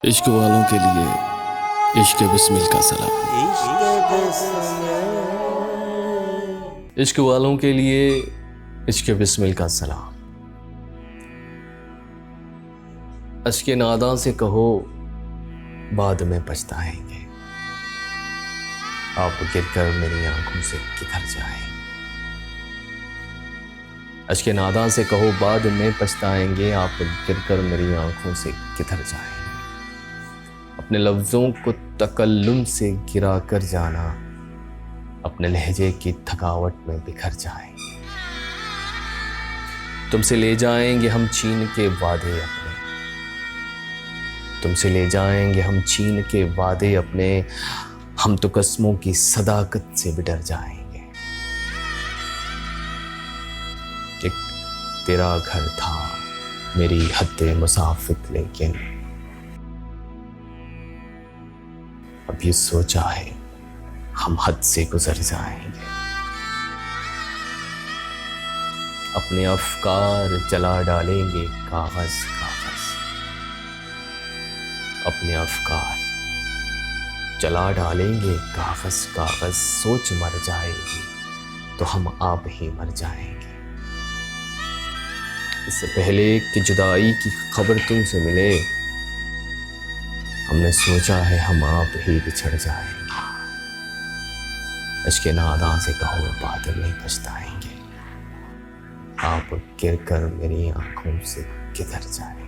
इश्क वालों के लिए इश्क बिस्मिल का सलाम। इश्क वालों के लिए इश्क बिस्मिल का सलाम। अश्क नादा से कहो बाद में पछताएंगे, आप गिरकर मेरी आंखों से किधर जाएं। अश्क नादा से कहो बाद में पछताएंगे, आप गिरकर मेरी आंखों से किधर जाएंगे। अपने लफ्ज़ों को तकल्लुम से गिरा कर जाना, अपने लहजे की थकावट में बिखर जाएंगे। तुमसे ले जाएंगे हम छीन के वादे अपने, तुमसे ले जाएंगे हम छीन के वादे अपने, हम तो कसमों की सदाकत से भी डर जाएंगे। एक तेरा घर था मेरी हद्दे मुसाफिर, लेकिन अब ये सोचा है हम हद से गुजर जाएंगे। अपने अफकार जला डालेंगे कागज कागज, अपने अफकार जला डालेंगे कागज कागज। सोच मर जाएगी तो हम आप ही मर जाएंगे। इससे पहले कि जुदाई की खबर तुमसे मिले, हमने सोचा है हम आप ही बिछड़ जाएंगे। अश्क नादा से कहो बाद में पछताएंगे, आप गिरकर मेरी आंखों से किधर जाएंगे।